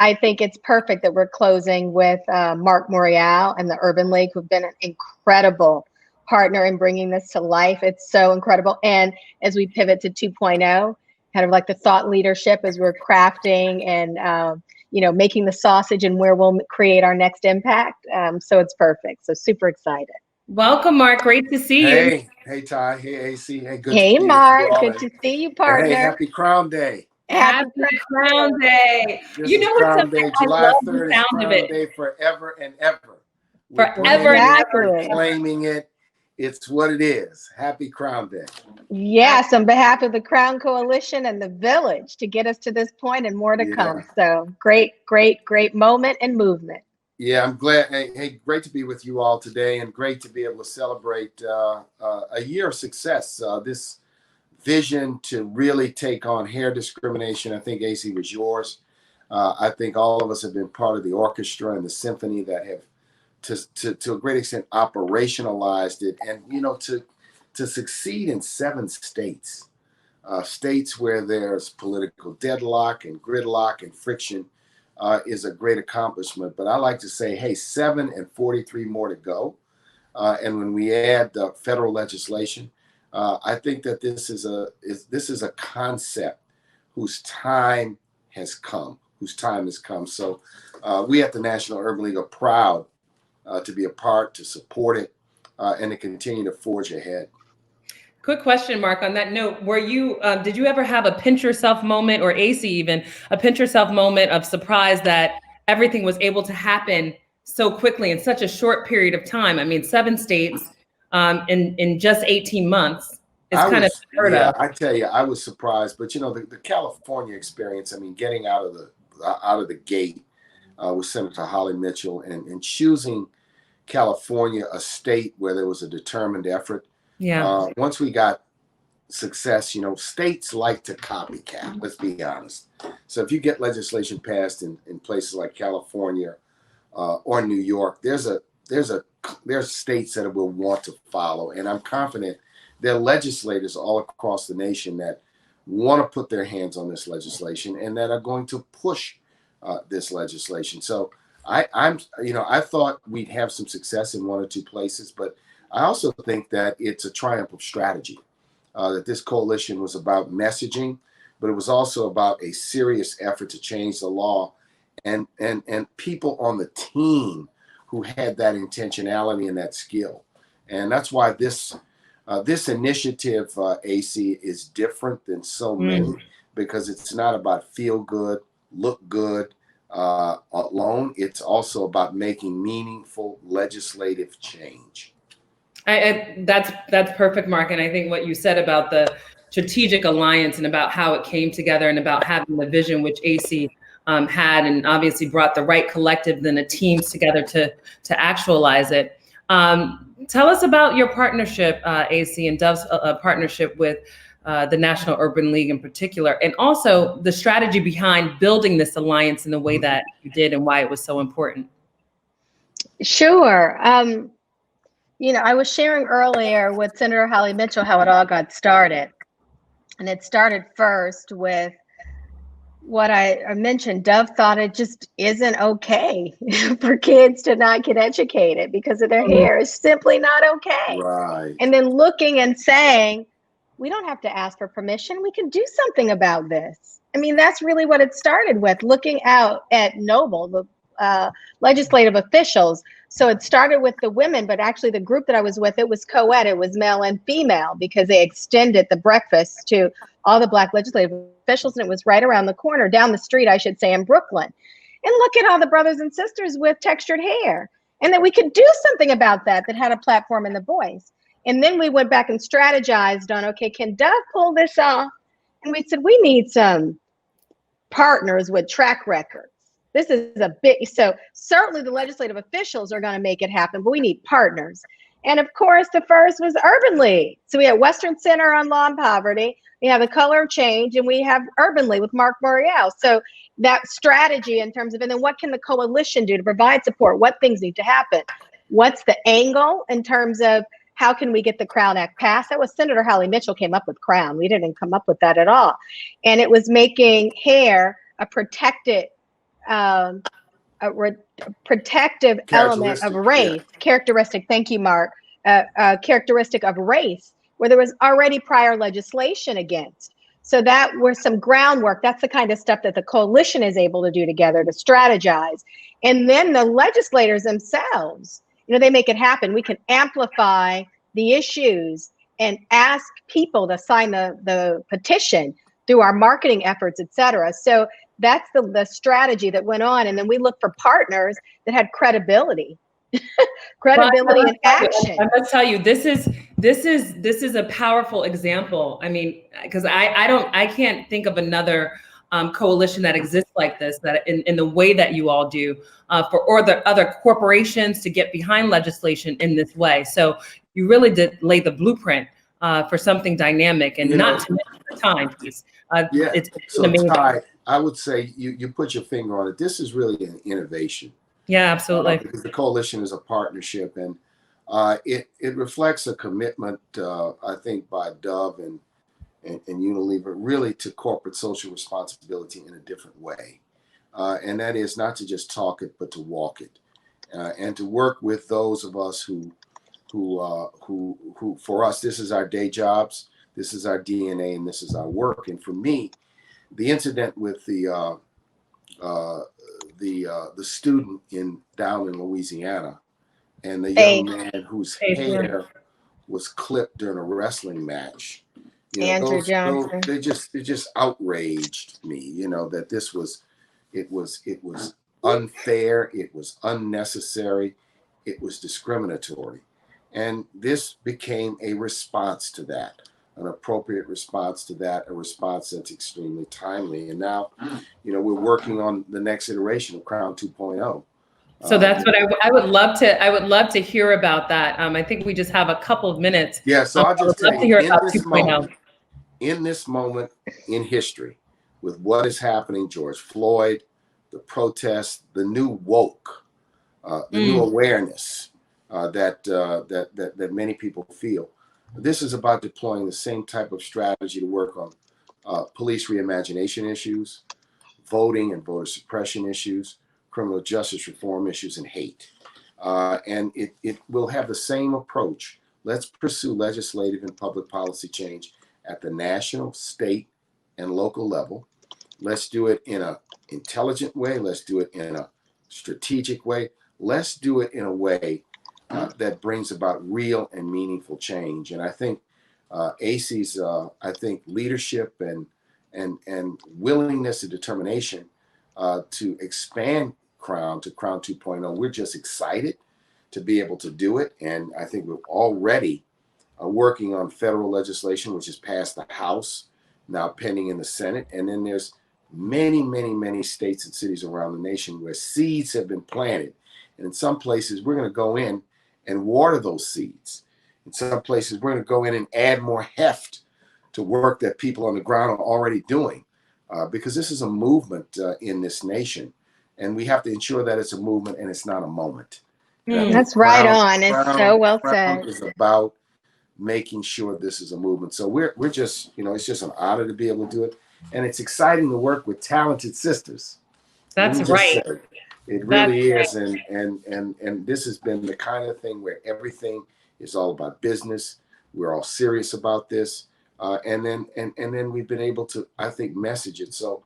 I think it's perfect that we're closing with Marc Morial and the Urban League, who've been an incredible partner in bringing this to life. It's so incredible. And as we pivot to 2.0, kind of like the thought leadership as we're crafting and making the sausage and where we'll create our next impact. So it's perfect. So super excited. Welcome, Marc. Great to see you. Hey, Tai. Hey, Esi. Hey, good Hey, to see Marc. you. Good to see you, partner. Hey, happy Crown Day. Happy Crown Day. This you know is Crown what's Day. I July love 3rd the sound is Crown of it. Day forever and ever. Forever and ever. We're claiming it. It's what it is. Happy Crown Day. Yes, on behalf of the Crown Coalition and the Village to get us to this point and more to come. So great moment and movement. Yeah, I'm glad. Hey, great to be with you all today, and great to be able to celebrate a year of success. This vision to really take on hair discrimination, I think, Esi, was yours. I think all of us have been part of the orchestra and the symphony that have, to a great extent, operationalized it. And, to succeed in 7 states, states where there's political deadlock and gridlock and friction, is a great accomplishment. But I like to say, hey, 7 and 43 more to go. And when we add the federal legislation, I think that this is a concept whose time has come. So we at the National Urban League are proud to be a part, to support it, and to continue to forge ahead. Quick question, Marc, on that note, did you ever have a pinch yourself moment, or Esi even, a pinch yourself moment of surprise that everything was able to happen so quickly in such a short period of time? I mean, 7 states in just 18 months is kind of unheard of. I tell you, I was surprised, but the California experience, I mean, getting out of the gate with Senator Holly Mitchell and choosing California, a state where there was a determined effort. Yeah. Once we got success, states like to copycat, let's be honest. So if you get legislation passed in places like California or New York, there's states that will want to follow. And I'm confident there are legislators all across the nation that want to put their hands on this legislation and that are going to push this legislation. So I thought we'd have some success in 1 or 2 places, but I also think that it's a triumph of strategy, that this coalition was about messaging, but it was also about a serious effort to change the law and people on the team who had that intentionality and that skill. And that's why this initiative, Esi, is different than so many, because it's not about feel good, look good alone. It's also about making meaningful legislative change. That's perfect, Marc. And I think what you said about the strategic alliance and about how it came together and about having the vision, which Esi had, and obviously brought the right collective and the teams together to actualize it. Tell us about your partnership, Esi, and Dove's partnership with the National Urban League in particular, and also the strategy behind building this alliance in the way that you did and why it was so important. Sure. I was sharing earlier with Senator Holly Mitchell how it all got started. And it started first with what I mentioned. Dove thought it just isn't okay for kids to not get educated because of their hair. It's simply not okay. Right. And then looking and saying, we don't have to ask for permission. We can do something about this. I mean, that's really what it started with, looking out at Noble, the legislative officials. So it started with the women, but actually the group that I was with, it was co-ed, it was male and female, because they extended the breakfast to all the Black legislative officials, and it was right around the corner, down the street, I should say, in Brooklyn. And look at all the brothers and sisters with textured hair, and that we could do something about that had a platform and the voice. And then we went back and strategized on, okay, can Dove pull this off? And we said, we need some partners with track records. This is a big, so certainly the legislative officials are going to make it happen, but we need partners. And of course, the first was Urban League. So we have Western Center on Law and Poverty, we have the Color of Change, and we have Urban League with Marc Morial. So that strategy in terms of, and then what can the coalition do to provide support? What things need to happen? What's the angle in terms of how can we get the Crown Act passed? That was Senator Holly Mitchell came up with Crown. We didn't come up with that at all. And it was making hair a protected protective element of race, characteristic, thank you, Mark, characteristic of race, where there was already prior legislation against. So that was some groundwork. That's the kind of stuff that the coalition is able to do together to strategize. And then the legislators themselves, they make it happen. We can amplify the issues and ask people to sign the petition through our marketing efforts, et cetera. So that's the strategy that went on. And then we look for partners that had credibility. Credibility and action. I must tell you, this is a powerful example. I mean, because I can't think of another coalition that exists like this, that in the way that you all do, or the other corporations to get behind legislation in this way. So you really did lay the blueprint for something dynamic, and not to mention the time piece. It's amazing. Tai, I would say you put your finger on it. This is really an innovation. Yeah, absolutely. Because the coalition is a partnership, and it reflects a commitment, I think, by Dove and Unilever, really to corporate social responsibility in a different way, and that is not to just talk it, but to walk it, and to work with those of us who for us, this is our day jobs, this is our DNA, and this is our work. And for me, the incident with the student down in Louisiana, and the young man whose hair was clipped during a wrestling match. Andrew Johnson. They just outraged me. That it was unfair. It was unnecessary. It was discriminatory, and this became a response to that. An appropriate response to that, a response that's extremely timely. And now, we're working on the next iteration of Crown 2.0. So that's what I would love to hear about that. I think we just have a couple of minutes. Yeah, so I'll just love to hear about 2.0. In this moment in history, with what is happening, George Floyd, the protests, the new woke, the new awareness that many people feel. This is about deploying the same type of strategy to work on police reimagination issues, voting and voter suppression issues, criminal justice reform issues, and hate. And it will have the same approach. Let's pursue legislative and public policy change at the national, state, and local level. Let's do it in an intelligent way. Let's do it in a strategic way. Let's do it in a way that brings about real and meaningful change. And I think Esi's leadership and willingness and determination to expand Crown to Crown 2.0, we're just excited to be able to do it. And I think we're already working on federal legislation, which has passed the House, now pending in the Senate. And then there's many, many, many states and cities around the nation where seeds have been planted. And in some places, we're going to go in and water those seeds. In some places, we're going to go in and add more heft to work that people on the ground are already doing, because this is a movement in this nation, and we have to ensure that it's a movement and it's not a moment. That's right on. It's so well said. It's about making sure this is a movement. So we're just, it's just an honor to be able to do it, and it's exciting to work with talented sisters. That's right. It really is, and this has been the kind of thing where everything is all about business. We're all serious about this, and then we've been able to, I think, message it. So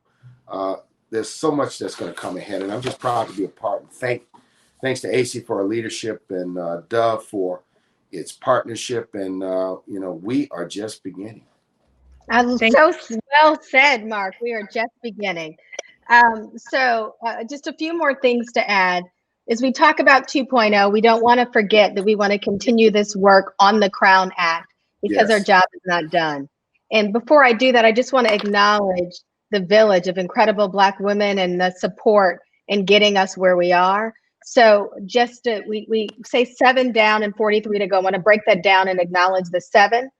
there's so much that's going to come ahead, and I'm just proud to be a part. And thanks to Esi for our leadership, and Dove for its partnership, and we are just beginning. So well said, Mark. We are just beginning. So just a few more things to add. As we talk about 2.0, we don't want to forget that we want to continue this work on the Crown Act, because our job is not done. And before I do that, I just want to acknowledge the village of incredible Black women and the support in getting us where we are. So just we say 7 down and 43 to go. I want to break that down and acknowledge the 7.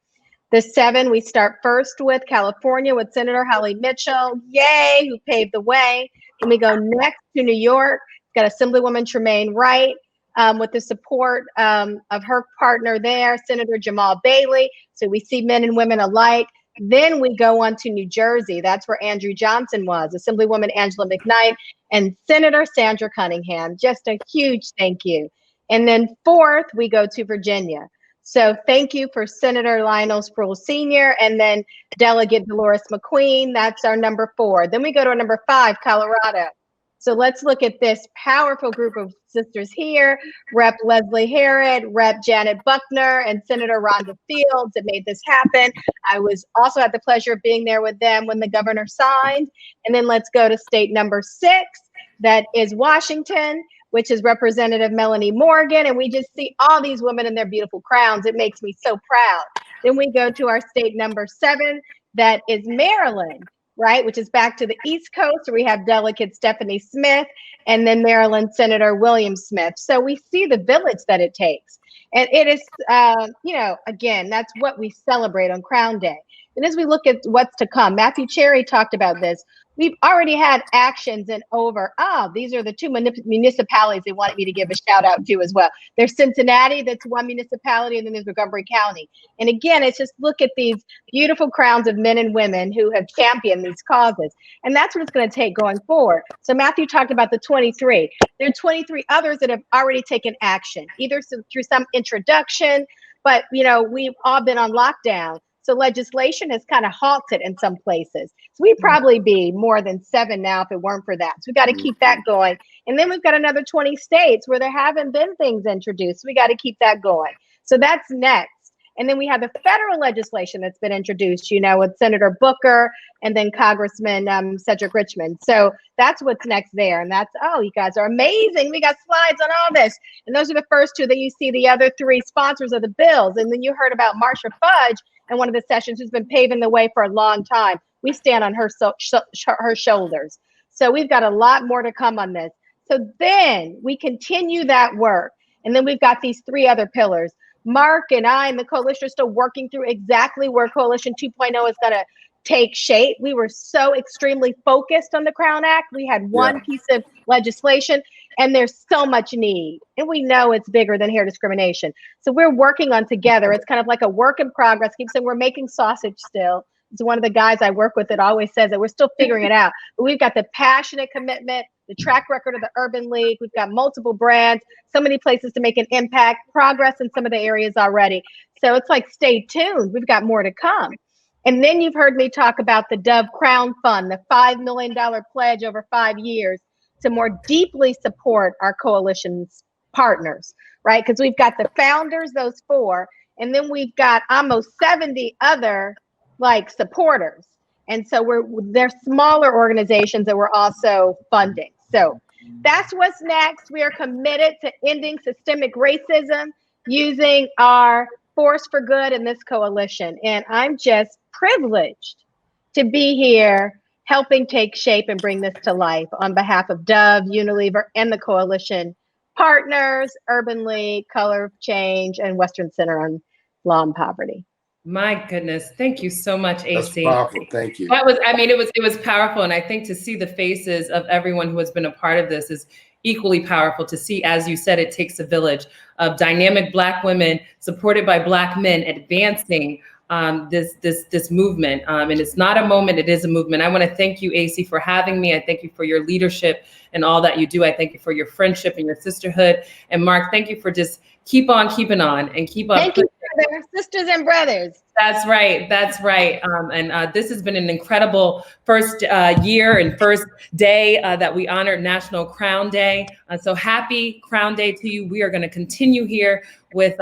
The 7, we start first with California with Senator Holly Mitchell, yay, who paved the way. And we go next to New York, got Assemblywoman Tremaine Wright with the support of her partner there, Senator Jamal Bailey. So we see men and women alike. Then we go on to New Jersey. That's where Andrew Johnson was, Assemblywoman Angela McKnight, and Senator Sandra Cunningham. Just a huge thank you. And then 4th, we go to Virginia. So thank you for Senator Lionel Sproul Sr. and then Delegate Dolores McQueen. That's our number 4. Then we go to our number 5, Colorado. So let's look at this powerful group of sisters here. Rep. Leslie Herod, Rep. Janet Buckner, and Senator Rhonda Fields that made this happen. I was also had the pleasure of being there with them when the governor signed. And then let's go to state number 6. That is Washington, which is Representative Melanie Morgan. And we just see all these women in their beautiful crowns. It makes me so proud. Then we go to our state number 7, that is Maryland, right? Which is back to the East Coast, where we have Delegate Stephanie Smith and then Maryland Senator William Smith. So we see the village that it takes. And it is, again, that's what we celebrate on Crown Day. And as we look at what's to come, Matthew Cherry talked about this. We've already had actions in over, these are the 2 municipalities they wanted me to give a shout out to as well. There's Cincinnati, that's one municipality, and then there's Montgomery County. And again, it's just look at these beautiful crowns of men and women who have championed these causes. And that's what it's going to take going forward. So Matthew talked about the 23. There are 23 others that have already taken action, either through some introduction, but we've all been on lockdown. So legislation has kind of halted in some places. So we'd probably be more than 7 now if it weren't for that. So we got to keep that going. And then we've got another 20 states where there haven't been things introduced. So we got to keep that going. So that's next. And then we have the federal legislation that's been introduced, with Senator Booker and then Congressman Cedric Richmond. So that's what's next there. And that's, you guys are amazing. We got slides on all this. And those are the first 2. Then you see the other 3 sponsors of the bills. And then you heard about Marsha Fudge in one of the sessions, who's been paving the way for a long time. We stand on her shoulders. So we've got a lot more to come on this. So then we continue that work. And then we've got these 3 other pillars. Mark and I and the coalition are still working through exactly where Coalition 2.0 is going to take shape. We were so extremely focused on the Crown Act. We had one piece of legislation, and there's so much need. And we know it's bigger than hair discrimination. So we're working on together. It's kind of like a work in progress. Keep saying we're making sausage still. It's one of the guys I work with that always says that we're still figuring it out. But we've got the passionate commitment, the track record of the Urban League. We've got multiple brands, so many places to make an impact, progress in some of the areas already. So it's like, stay tuned. We've got more to come. And then you've heard me talk about the Dove Crown Fund, the $5 million pledge over 5 years to more deeply support our coalition's partners, right? Because we've got the founders, those 4, and then we've got almost 70 other supporters. And so they're smaller organizations that we're also funding. So that's what's next. We are committed to ending systemic racism using our force for good in this coalition. And I'm just privileged to be here helping take shape and bring this to life on behalf of Dove, Unilever, and the coalition partners, Urban League, Color of Change, and Western Center on Law and Poverty. My goodness. Thank you so much, Esi. That's powerful. Thank you. That was, it was powerful. And I think to see the faces of everyone who has been a part of this is equally powerful. To see, as you said, it takes a village of dynamic Black women supported by Black men advancing this movement. And it's not a moment, it is a movement. I want to thank you, Esi, for having me. I thank you for your leadership and all that you do. I thank you for your friendship and your sisterhood. And Marc, thank you for just keep on keeping on and keep on. Thank you, brother, sisters and brothers. That's right. That's right. And this has been an incredible first year and first day that we honored National Crown Day. So happy Crown Day to you. We are going to continue here with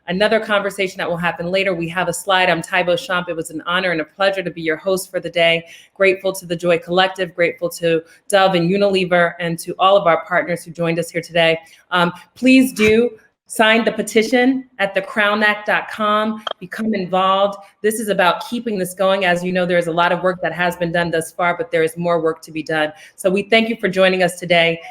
another conversation that will happen later. We have a slide. I'm Tai Beauchamp. It was an honor and a pleasure to be your host for the day. Grateful to the Joy Collective, grateful to Dove and Unilever, and to all of our partners who joined us here today. Please do sign the petition at thecrownact.com. Become involved. This is about keeping this going. As you know, there's a lot of work that has been done thus far, but there is more work to be done. So we thank you for joining us today.